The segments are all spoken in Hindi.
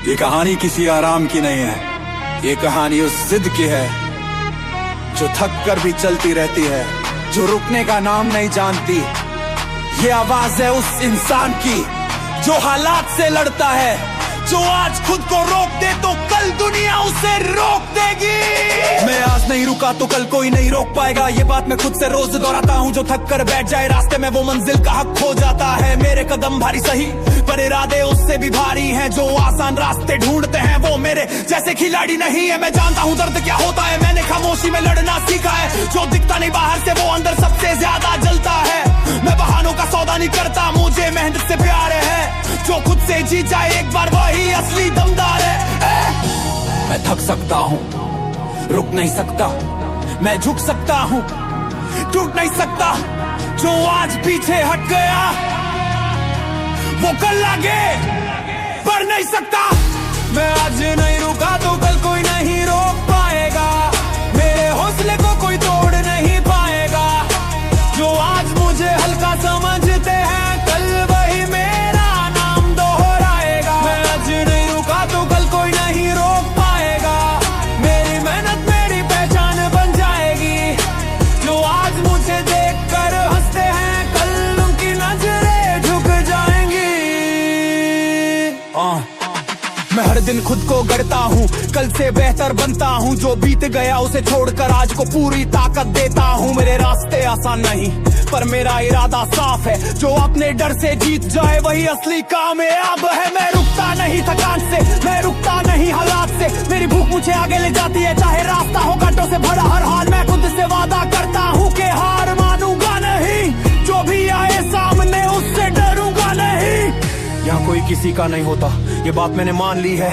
ये कहानी किसी आराम की नहीं है, ये कहानी उस जिद की है जो थक कर भी चलती रहती है, जो रुकने का नाम नहीं जानती। ये आवाज है उस इंसान की जो हालात से लड़ता है, जो आज खुद को रोक दे तो कल दुनिया उसे रोक देगी। मैं आज नहीं रुका तो कल कोई नहीं रोक पाएगा, ये बात मैं खुद से रोज दोहराता हूँ। जो थक कर बैठ जाए रास्ते में वो मंजिल का हक खो जाता है। मेरे कदम भारी सही पर इरादे उससे भी भारी हैं, जो आसान रास्ते ढूंढते हैं वो मेरे जैसे खिलाड़ी नहीं है। मैं जानता हूँ दर्द क्या होता है, मैंने खामोशी में लड़ना सीखा है। जो दिखता नहीं बाहर से वो अंदर सबसे ज्यादा जलता है। मैं बहानों का सौदा नहीं करता, मुझे मेहनत से प्यार है। जो खुद से जीत जाए एक बार वही असली दमदार है। मैं थक सकता हूँ, रुक नहीं सकता, मैं झुक सकता हूँ, टूट नहीं सकता। जो आज पीछे हट गया वो कल आगे बढ़ नहीं सकता। मैं आज नहीं रुका तो कल कोई नहीं रोक पाएगा, मेरे हौसले को कोई तोड़ नहीं पाएगा। जो आज मुझे हल्का समझते हैं कल वही मेरा नाम दोहराएगा। मैं आज नहीं रुका तो कल कोई नहीं रोक पाएगा, मेरी मेहनत मेरी पहचान बन जाएगी। जो आज मुझे देखकर हंसते हैं कल उनकी नजरें झुक जाएंगी। मैं हर दिन खुद को गढ़ता हूँ, कल से बेहतर बनता हूँ। जो बीत गया उसे छोड़कर आज को पूरी ताकत देता हूँ। मेरे रास्ते आसान नहीं पर मेरा इरादा साफ है, जो अपने डर से जीत जाए वही असली कामयाब है। मैं रुकता नहीं थकान से, मैं रुकता नहीं हालात से, मेरी भूख मुझे आगे ले जाती है चाहे रास्ता हो कांटों से भरा। हर हाल मैं खुद से वादा करता हूँ कि हार मानूंगा नहीं, जो भी आए सामने उससे डरूंगा नहीं। यहाँ कोई किसी का नहीं होता ये बात मैंने मान ली है,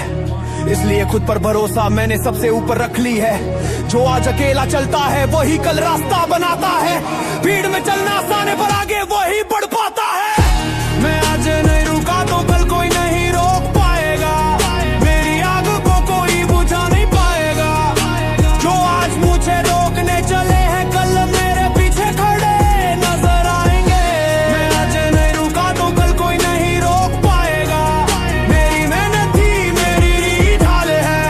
इसलिए खुद पर भरोसा मैंने सबसे ऊपर रख ली है। जो आज अकेला चलता है वही कल रास्ता बनाता है। भीड़ में चलना आसान है पर आगे वही बढ़ पाता है। मैं आज नहीं रुका तो कल कोई नहीं रोक पाएगा, मेरी आग को कोई बुझा नहीं पाएगा। जो आज मुझे रोकने चले हैं कल मेरे पीछे खड़े नजर आएंगे। मैं आज नहीं रुका तो कल कोई नहीं रोक पाएगा, मेरी मेहनत ही मेरी ढाल है।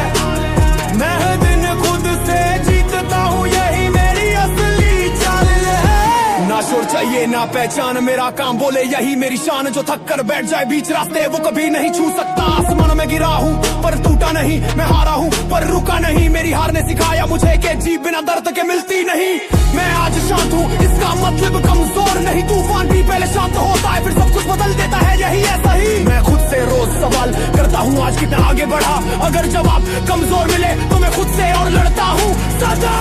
मैं हर दिन खुद से जीतता हूँ, यही मेरी असली चाल है। ना शोर चाहिए ना पहचान, मेरा काम बोले यही मेरी शान। जो थक कर बैठ जाए बीच रास्ते वो कभी नहीं छू सकता। आसमानों में गिरा हूँ पर टूटा नहीं, मैं हारा हूँ पर रुका नहीं। मेरी हार ने सिखाया मुझे कि जीत बिना दर्द के मिलती नहीं। मैं आज शांत हूँ इसका मतलब कमजोर नहीं, तूफान भी पहले शांत होता है फिर सब कुछ बदल देता है, यही है सही। मैं खुद से रोज सवाल करता हूँ आज कितना आगे बढ़ा, अगर जवाब कमजोर मिले तो मैं खुद से और लड़ता हूँ सदा।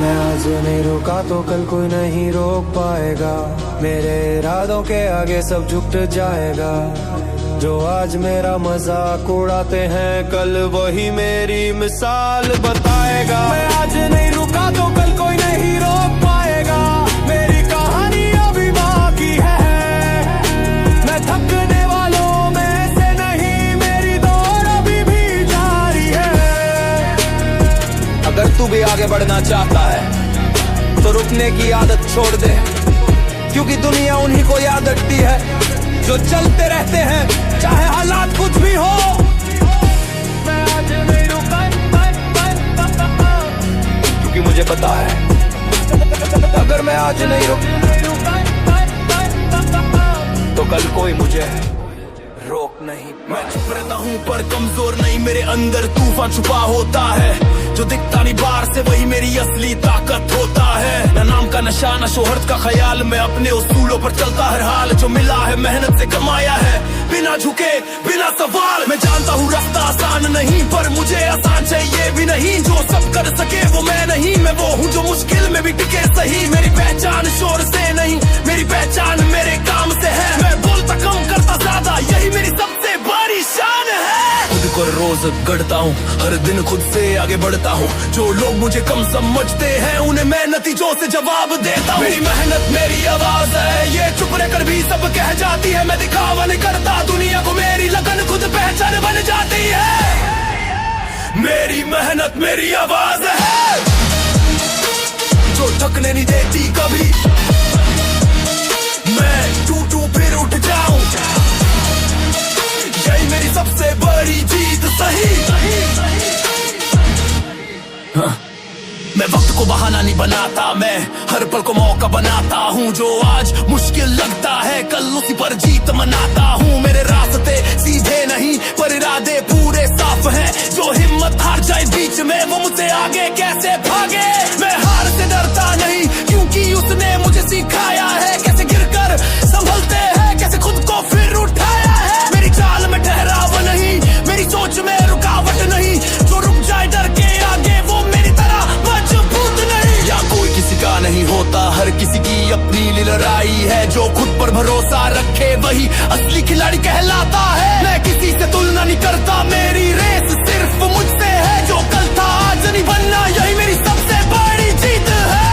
मैं आज नहीं रुका तो कल कोई नहीं रोक पाएगा, मेरे इरादों के आगे सब झुक जाएगा। जो आज मेरा मजाक उड़ाते हैं कल वही मेरी मिसाल बताएगा। मैं आज नहीं रुका तो कल कोई नहीं रोक पाएगा, मेरी कहानी अभी बाकी है। मैं थकने वालों में से नहीं, मेरी दौड़ अभी भी जारी है। अगर तू भी आगे बढ़ना चाहता है तो रुकने की आदत छोड़ दे, क्योंकि दुनिया उन्हीं को याद रखती है जो चलते रहते हैं चाहे हालात कुछ भी हो। मैं आज नहीं रुका क्योंकि मुझे पता है अगर मैं आज नहीं रुका तो कल कोई मुझे रोक नहीं। मैं चुप रहता हूँ पर कमजोर नहीं, मेरे अंदर तूफान छुपा होता है। जो दिखता नहीं बाहर से वही मेरी असली ताकत होता है। न नाम का नशा न शोहरत का ख्याल, मैं अपने उसूलों पर चलता हर हाल। जो मिला है मेहनत से कमाया है, बिना झुके बिना सवाल। मैं जानता हूँ रास्ता आसान नहीं पर मुझे आसान चाहिए भी नहीं। जो सब कर सके वो मैं नहीं, मैं वो हूँ जो मुश्किल में भी टिके सही। मेरी पहचान शोर से नहीं, मेरी पहचान मेरे काम से है। मैं बोलता कम करता ज्यादा, यही मेरी सबसे बड़ी शान है। खुद को रोज गढ़ता हूँ, हर दिन खुद से आगे बढ़ता हूँ। जो लोग मुझे कम समझते हैं उन्हें मैं नतीजों से जवाब देता हूँ। मेरी मेहनत मेरी आवाज है, ये चुप रहकर भी सब कह जाती है। मैं दिखावा नहीं करता दुनिया को, मेरी लगन खुद पहचान बन जाती है। मेरी मेहनत मेरी आवाज है जो थकने नहीं देती कभी। मैं टूटूं फिर उठ जाऊं, यही मेरी सबसे बड़ी जीत। को बहाना नहीं बनाता, मैं हर पल को मौका बनाता हूँ। जो आज मुश्किल लगता है कल उसी पर जीत मनाता हूँ। मेरे रास्ते सीधे नहीं पर इरादे पूरे साफ हैं। जो हिम्मत हार जाए बीच में वो मुझसे आगे कैसे भागे। मैं हार से डरता नहीं क्योंकि उसने मुझे सिखाया है कैसे गिरकर संभलते हैं, कैसे खुद को फिर उठाया है। मेरी चाल में ठहराव नहीं, मेरी सोच में रुकावट नहीं। जो रुक जाए डर के आगे वो मेरी तरह मजबूत नहीं। या कोई किसी का नहीं होता, हर किसी की अपनी लड़ाई है। जो खुद पर भरोसा रखे वही असली खिलाड़ी कहलाता है। मैं किसी से तुलना नहीं करता, मेरी रेस सिर्फ मुझसे है। जो कल था आज नहीं बनना, यही मेरी सबसे बड़ी जीत है।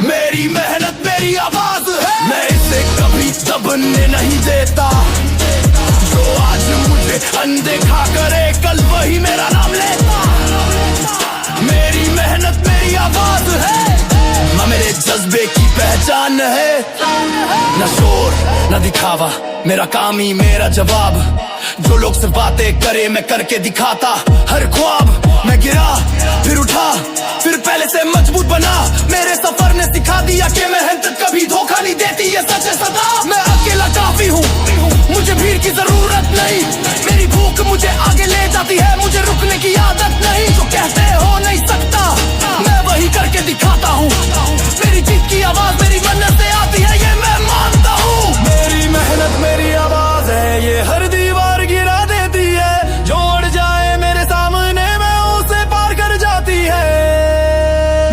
मेरी मेहनत मेरी आवाज है, मैं इसे कभी दबने नहीं देता। जो आज मुझे अनदेखा करे कल वही मेरा नाम लेता। मेरी मेहनत मेरी आवाज है, ना मेरे जज्बे की पहचान है। न शोर न दिखावा, मेरा काम ही मेरा जवाब। जो लोग सिर्फ बातें करे मैं करके दिखाता हर ख्वाब। मैं गिरा फिर उठा फिर पहले से मजबूत बना। मेरे सफर ने सिखा दिया कि मेहनत कभी धोखा नहीं देती, ये सच है सदा। मैं अकेला काफी हूँ, मुझे भीड़ की जरूरत नहीं। मेरी भूख मुझे आगे ले जाती है, मुझे रुकने की आदत नहीं। जो कहते हो नहीं सकता मैं वही करके दिखाता हूँ। मेरी जीत की आवाज मेरी मन्नत से आती है, ये मैं मानता हूँ। मेरी मेहनत मेरी आवाज है, ये हर दीवार गिरा देती है। जो अड़ जाए मेरे सामने मैं उसे पार कर जाती है।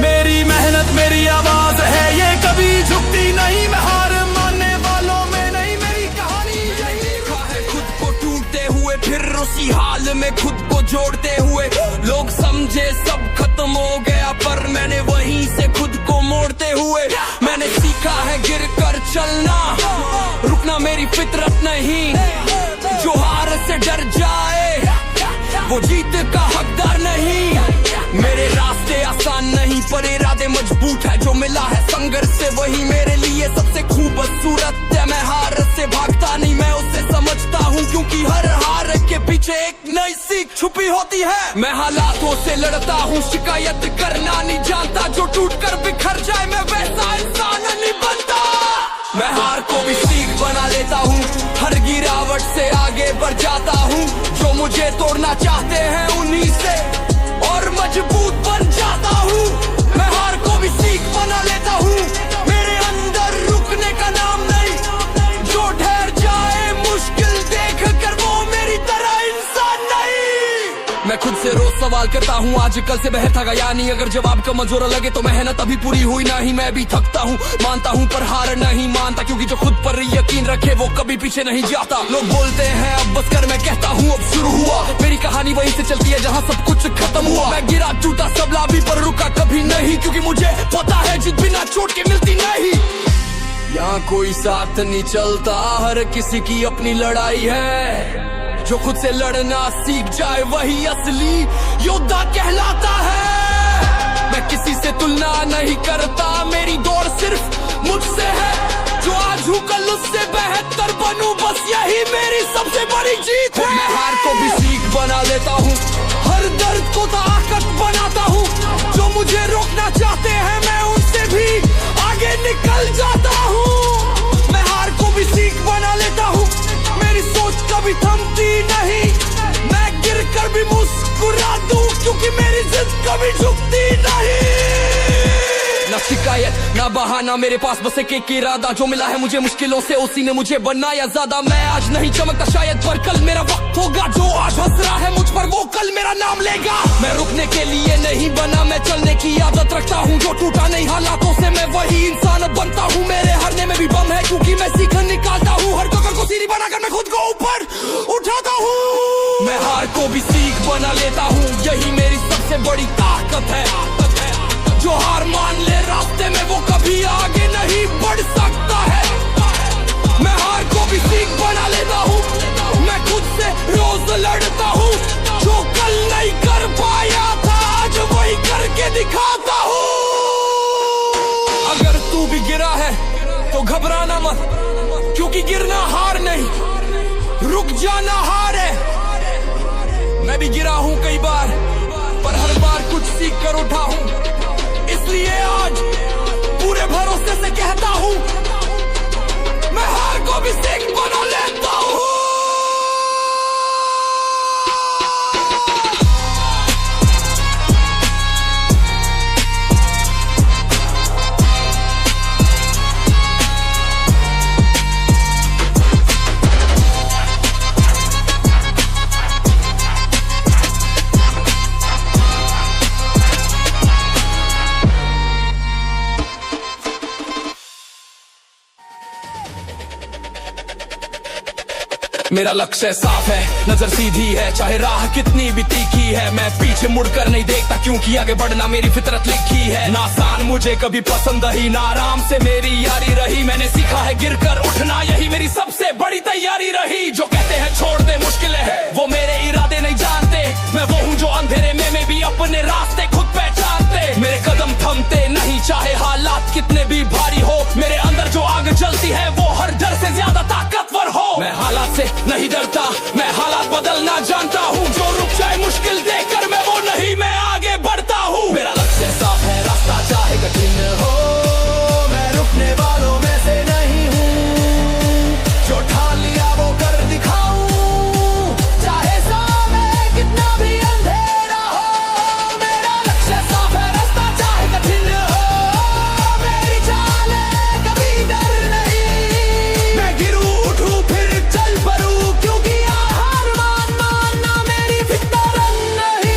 मेरी मेहनत मेरी आवाज है, ये कभी झुकती नहीं। मैं हार मानने वालों में नहीं, मेरी कहानी यही लिखा है। खुद को टूटते हुए फिर उसी हाल में खुद को जोड़ते हुए। लोग समझे सब खत्म हो गया पर मैंने वहीं से खुद को मोड़ते हुए। मैंने सीखा है गिर कर चलना, रुकना मेरी फितरत नहीं। जो हार से डर जाए वो जीत का हकदार नहीं। मेरे रास्ते आसान नहीं पर इरादे मजबूत है। जो मिला है संघर्ष से वही मेरे लिए सबसे खूबसूरत है। मैं हार से भागता नहीं, मैं उसे समझता हूँ क्योंकि हर हार के पीछे एक नई सीख छुपी होती है। मैं हालातों से लड़ता हूँ, शिकायत करना नहीं जानता। जो टूट कर बिखर जाए मैं वैसा इंसान नहीं बनता। मैं हार को भी सीख बना लेता हूँ, हर गिरावट से आगे बढ़ जाता हूँ। जो मुझे तोड़ना चाहते हैं उन्हीं से और मजबूत बन जाता हूँ। मैं हार को भी सीख बना लेता हूँ, मेरे अंदर रुकने का नाम नहीं। जो ठहर जाए मुश्किल देख कर वो मेरी तरह इंसान नहीं। मैं खुद से रोज सवाल करता हूँ आज कल से बेहतर था गया नहीं। अगर जवाब कमजोर लगे तो मेहनत अभी पूरी हुई नहीं। मैं भी थकता हूँ मानता हूँ पर हार नहीं मानता, क्योंकि जो खुद पर यकीन रखे वो कभी पीछे नहीं जाता। लोग बोलते हैं अब बस कर, मैं कहता हूँ अब शुरू हुआ। मेरी कहानी वहीं से चलती है जहाँ सब कुछ खत्म हुआ। मैं गिरा टूटा सबला भी पर रुका कभी नहीं, क्योंकि मुझे पता है जीत बिना चोट के मिलती नहीं। यहाँ कोई साथ नहीं चलता, हर किसी की अपनी लड़ाई है। जो खुद से लड़ना सीख जाए वही असली योद्धा कहलाता है। मैं किसी से तुलना नहीं करता, मेरी दौड़ सिर्फ मुझसे है। जो आज हूँ कल उससे बेहतर बनूं, बस यही मेरी सबसे बड़ी जीत है। मैं हार को भी सीख बना लेता हूँ, हर दर्द को ताकत बनाता हूँ। जो मुझे रोकना चाहते हैं मैं उनसे भी आगे निकल जाता हूँ। मैं हार को भी सीख बना लेता हूँ, मेरी सोच कभी थमती नहीं। मैं गिर कर भी मुस्कुरा दूं क्योंकि मेरी जिद कभी झुकती नहीं। ना शिकायत ना बहाना, मेरे पास बस एक इरादा। जो मिला है मुझे मुश्किलों से उसी ने मुझे बनाया ज्यादा। मैं आज नहीं चमकता शायद पर कल मेरा वक्त होगा। जो आज हंस रहा है मुझ पर वो कल मेरा नाम लेगा। मैं रुकने के लिए नहीं बना, मैं चलने की आदत रखता हूँ। जो टूटा नहीं हालातों से मैं वही इंसान बनता हूँ। मेरे हारने में भी बम है क्योंकि मैं सीख निकालता हूँ। हर ठोकर को सीढ़ी बनाकर मैं खुद को ऊपर उठाता हूँ। मैं हार को भी सीख बना लेता हूँ, यही मेरी सबसे बड़ी ताकत है। जो हार मान ले रास्ते में वो कभी आगे नहीं बढ़ सकता है। मैं हार को भी सीख बना लेता हूँ, मैं खुद से रोज लड़ता हूँ। जो कल नहीं कर पाया था आज वही करके दिखाता हूँ। अगर तू भी गिरा है तो घबराना मत, क्योंकि गिरना हार नहीं, रुक जाना हार है। मैं भी गिरा हूँ कई बार पर हर बार कुछ सीख कर उठा हूँ। इसलिए आज पूरे भरोसे से कहता हूँ, मैं हार को भी सीख बना लेता हूँ। मेरा लक्ष्य साफ है, नजर सीधी है, चाहे राह कितनी भी तीखी है। मैं पीछे मुड़कर नहीं देखता, क्योंकि आगे बढ़ना मेरी फितरत लिखी है। ना आसान मुझे कभी पसंद ही, ना आराम से मेरी यारी रही। मैंने सीखा है गिरकर उठना, यही मेरी सबसे बड़ी तैयारी रही। जो कहते हैं छोड़ दे मुश्किलें है, वो मेरे इरादे नहीं जानते। मैं वो हूँ जो अंधेरे में भी अपने रास्ते खुद पहचानते। मेरे कदम थमते नहीं, चाहे हालात कितने भी भारी हो। मेरे अंदर जो आग जलती है, वो हर डर से ज्यादा ताकतवर हो। मैं हालात से नहीं डरता, मैं हालात बदलना जानता हूँ। जो रुक जाए मुश्किल देखकर, मैं वो नहीं, मैं आगे बढ़ता हूँ। मेरा लक्ष्य साफ है, रास्ता चाहे कठिन हो, मैं रुकने वालों में से नहीं हूँ। जो ठान लिया वो कर दिखाऊं, चाहे सामने कितना भी अंधेरा हो। मेरा लक्ष्य साफ है, रास्ता चाहे कठिन हो, मेरी चाल है कभी डर नहीं। मैं गिरूं उठूं फिर चल पड़ूं, क्योंकि हार मानना मेरी फितरत नहीं।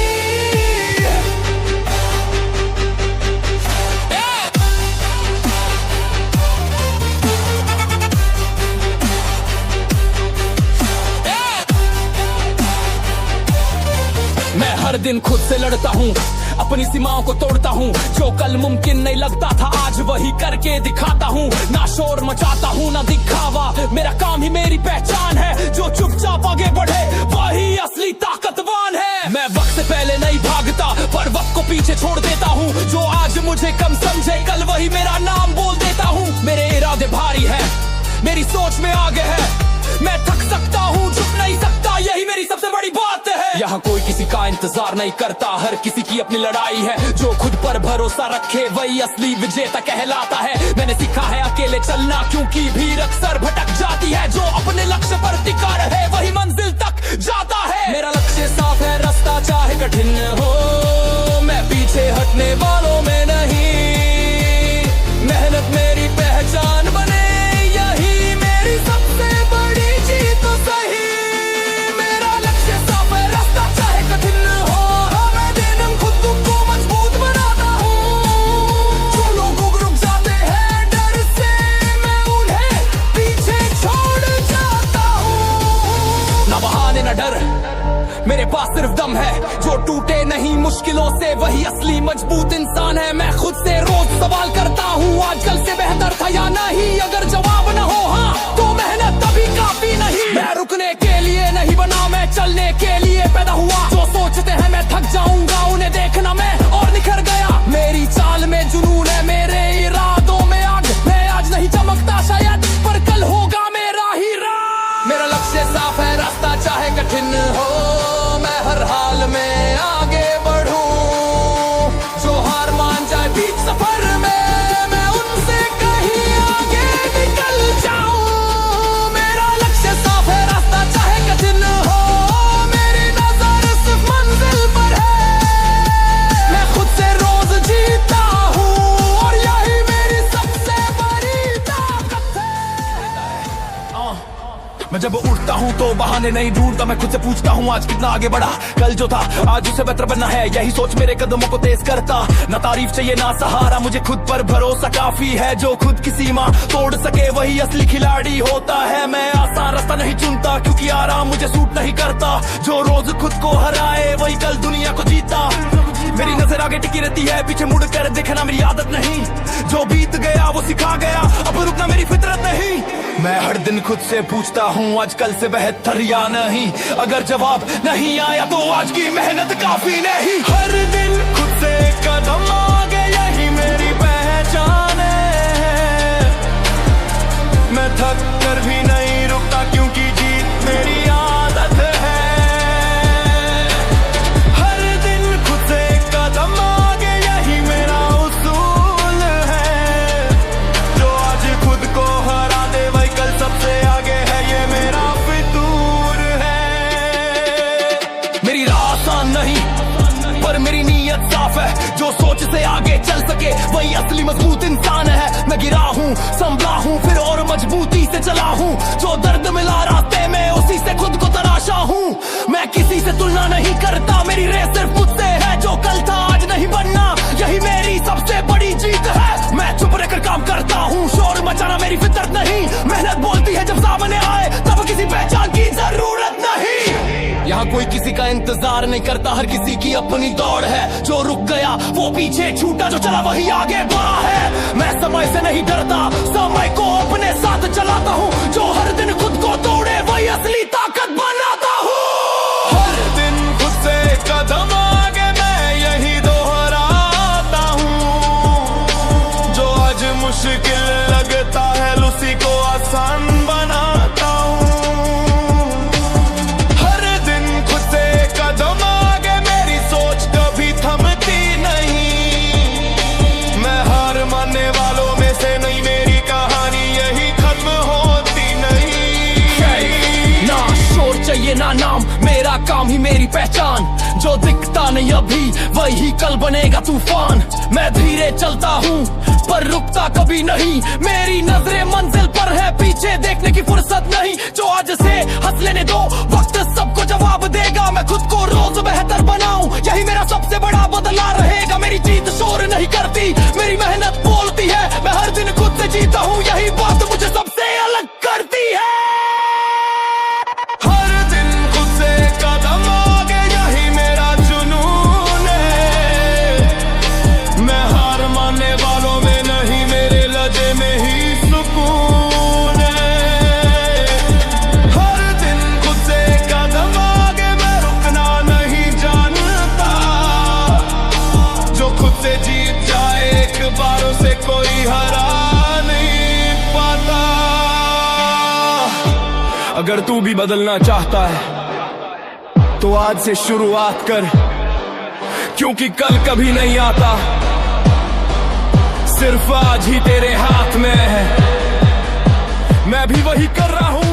मैं हर दिन खुद से लड़ता हूँ, अपनी सीमाओं को तोड़ता हूँ। जो कल मुमकिन नहीं लगता था, आज वही करके दिखाता हूँ। ना शोर मचाता हूँ, ना दिखावा, मेरा काम ही मेरी पहचान है। जो चुपचाप आगे बढ़े, वही असली ताकतवान है। मैं वक्त से पहले नहीं भागता, पर वक्त को पीछे छोड़ देता हूँ। जो आज मुझे कम समझे, कल वही मेरा नाम बोल देता हूँ। मेरे इरादे भारी है, मेरी सोच में आगे है। मैं थक सकता हूँ, झुक नहीं सकता, यही मेरी सबसे बड़ी बात है। यहाँ कोई किसी का इंतजार नहीं करता, हर किसी की अपनी लड़ाई है। जो खुद पर भरोसा रखे, वही असली विजेता कहलाता है। मैंने सीखा है अकेले चलना, क्योंकि भीड़ अक्सर भटक जाती है। जो अपने लक्ष्य पर टिका रहे, वही मंजिल तक जाता है। मेरा लक्ष्य साफ है, रास्ता चाहे कठिन हो, मैं पीछे हटने वालों में नहीं। मेहनत मेरी पहचान बने, यही मेरी सबसे बड़ी जीत तो सही। मेरा लक्ष्य साफ है, रास्ता चाहे कठिन हो, मैं दिन खुद को मजबूत बनाता हूँ। जो लोग रुक जाते हैं डर से, मैं उन्हें पीछे छोड़ जाता हूँ। ना बहाने ना डर, मेरे पास सिर्फ दम है। जो टूटे नहीं मुश्किलों से, वही असली मजबूत इंसान है। मैं खुद से रोज सवाल करता हूँ, आजकल से बेहतर था या नहीं। अगर जवाब न हो हाँ, तो मेहनत तभी काफी नहीं। मैं रुकने के लिए नहीं बना, मैं चलने के लिए पैदा हुआ। जो सोचते हैं मैं थक जाऊंगा, उन्हें देखना मैं और निखर गया। मेरी चाल में जुनून है, मेरे इरादों में आग। मैं आज नहीं चमकता शायद, पर कल होगा मेरा ही राह। मेरा लक्ष्य साफ है, रास्ता चाहे कठिन हो, मैं हर हाल में आगे बढ़ूं। जो हार मान जाए बीच सफर में, मैं उनसे कहीं आगे निकल जाऊं। मेरा लक्ष्य साफ है, रास्ता चाहे कठिन हो, मेरी नजर सिर्फ मंजिल पर है। मैं खुद से रोज जीता हूँ, और यही मेरी सबसे बड़ी ताकत है। मैं जब उठता हूँ तो बहाने नहीं ढूंढता, मैं खुद से पूछता हूँ आज कितना आगे बढ़ा। कल जो था आज उससे बेहतर बनना है, यही सोच मेरे कदमों को तेज करता। ना तारीफ चाहिए ना सहारा, मुझे खुद पर भरोसा काफी है। जो खुद की सीमा तोड़ सके, वही असली खिलाड़ी होता है। मैं आसान रास्ता नहीं चुनता, क्योंकि आराम मुझे सूट नहीं करता। जो रोज खुद को हराए, वही कल दुनिया को जीता। मेरी नजर आगे टिकी रहती है, पीछे मुड़ कर देखना मेरी आदत नहीं। जो बीत गया वो सिखा गया, अब रुकना मेरी फितरत नहीं। मैं हर दिन खुद से पूछता हूँ, आज कल से बेहतर या नहीं। अगर जवाब नहीं आया, तो आज की मेहनत काफी नहीं। हर दिन खुद से कदम आगे, यही मेरी पहचान है। मैं थक कर भी नहीं रुकता, क्योंकि जीत मेरी आदत है। हर दिन खुद से है। जो सोच से आगे चल सके वही असली मजबूत इंसान है। मैं गिरा हूँ, संभला हूँ, फिर और मजबूती से चला हूँ। जो दर्द मिला रास्ते में उसी से खुद को तराशा हूँ। मैं किसी से तुलना नहीं करता, मेरी रेस सिर्फ मुझसे है। जो कल था आज नहीं बनना, यही मेरी सबसे बड़ी जीत है। मैं चुप रहकर काम करता हूँ, शोर मचाना मेरी फितरत नहीं। मेहनत बोलती है जब सामने आए, तब किसी पहचान की जरूरत नहीं। यहाँ कोई किसी का इंतजार नहीं करता, हर किसी की अपनी दौड़ है। जो रुक गया वो पीछे छूटा, जो चला वही आगे बढ़ा है। मैं समय से नहीं डरता, समय को अपने साथ चलाता हूँ। जो हर दिन खुद को तोड़े वही असली ताकत बनाता हूँ। हर दिन खुद से कदम आगे मैं यही दोहराता हूँ। जो आज मुश्किल लगता है उसी को आसान बनाता हूँ। हर दिन खुद से कदम आगे, मेरी सोच कभी थमती नहीं। मैं हार मानने वालों में से नहीं, मेरी कहानी यही खत्म होती नहीं। ना शोर चाहिए ना नाम, मेरा काम ही मेरी पहचान। जो दिखता नहीं अभी वही कल बनेगा तूफान। मैं धीरे चलता हूँ पर रुकता कभी नहीं। मेरी नजरें मंजिल पर है, पीछे देखने की फुर्सत नहीं। जो आज से हंस लेने दो, वक्त सबको जवाब देगा। मैं खुद को रोज बेहतर बनाऊं, यही मेरा सबसे बड़ा बदला रहेगा। मेरी जीत शोर नहीं करती, मेरी मेहनत बोलती है। मैं हर दिन खुद से जीता हूँ, यही बात मुझे सबसे अलग करती है। हर दिन खुद से कदम आगे, यही मेरा जुनून है। मैं हार मानने वालों में नहीं, मेरे लजे में ही सुकून है। हर दिन खुद से कदम आगे, मैं रुकना नहीं जानता। जो खुद से जीत जाए एक बार, उसे कोई हरा नहीं पाता। अगर तू भी बदलना चाहता है तो आज से शुरुआत कर, क्योंकि कल कभी नहीं आता, सिर्फ आज ही तेरे हाथ में है। मैं भी वही कर रहा हूँ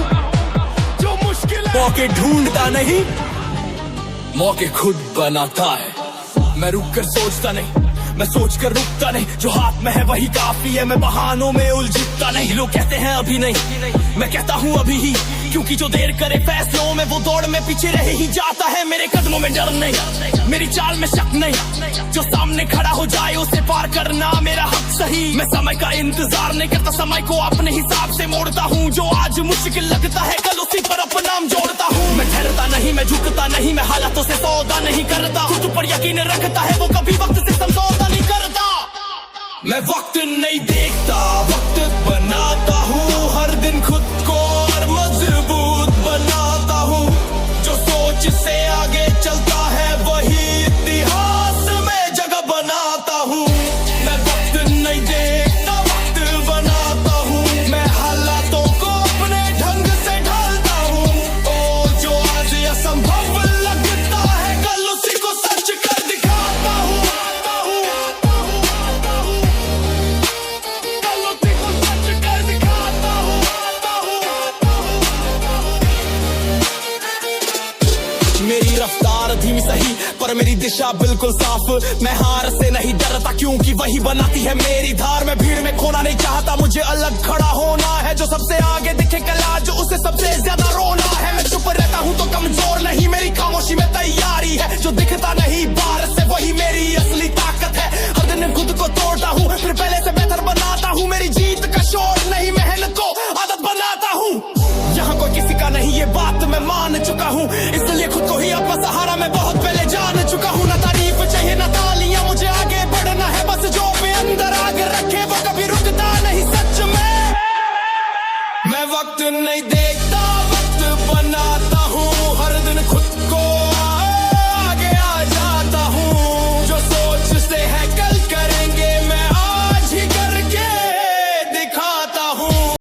जो मुश्किल है। मौके ढूंढता नहीं, मौके खुद बनाता है। मैं रुक कर सोचता नहीं, मैं सोच कर रुकता नहीं। जो हाथ में है वही काफी है, मैं बहानों में उलझता नहीं। लोग कहते हैं अभी नहीं, मैं कहता हूँ अभी ही। क्योंकि जो देर करे फैसलों में, वो दौड़ में पीछे रह ही जाता है। मेरे कदमों में डर नहीं, मेरी चाल में शक नहीं। जो सामने खड़ा हो जाए उसे पार करना मेरा हक सही। मैं समय का इंतजार नहीं करता, समय को अपने हिसाब से मोड़ता हूँ। जो आज मुश्किल लगता है कल उसी पर अपना नाम जोड़ता हूँ। मैं ठहरता नहीं, मैं झुकता नहीं, मैं हालातों से सौदा नहीं करता। खुद पर यकीन रखता है वो कभी वक्त से समझौता नहीं करता। मैं वक्त नहीं देखता, वक्त बनाता हूँ। हर दिन खुद को और मजबूत बनाता हूँ। जो सोच से आगे चलता है वही इतिहास में जगह बनाता हूँ। मैं वक्त नहीं देखता, वक्त बनाता हूँ। मैं हालातों को अपने ढंग से ढालता हूँ। ओ जो आज असंभव लगता है, कल उसी को सच कर दिखाता हूँ। मेरी रफ्तार धीमी सही पर मेरी दिशा बिल्कुल साफ। मैं हार से नहीं डरता, क्योंकि वही बनाती है मेरी धार। मैं भीड़ में खोना नहीं चाहता, मुझे अलग खड़ा होना है। जो सबसे आगे दिखे कल आज, उसे सबसे ज्यादा रोना है। मैं चुप रहता हूँ तो कमजोर नहीं, मेरी खामोशी में तैयारी है। जो दिखता नहीं बाहर से, वही मेरी असली ताकत है। हर दिन खुद को तोड़ता हूँ, फिर पहले से बेहतर बनाता हूँ। मेरी जीत का शोर नहीं, मेहनत को आदत बनाता हूँ। यहाँ कोई किसी का नहीं, ये बात मैं मान चुका हूँ। इसलिए खुद को ही अपना सहारा मैं बहुत पहले जान चुका हूँ। ना तारीफ चाहिए ना तालियां, मुझे आगे बढ़ना है बस। जो भी अंदर आगे रखे वो कभी रुकता नहीं, सच में। मैं वक्त नहीं देख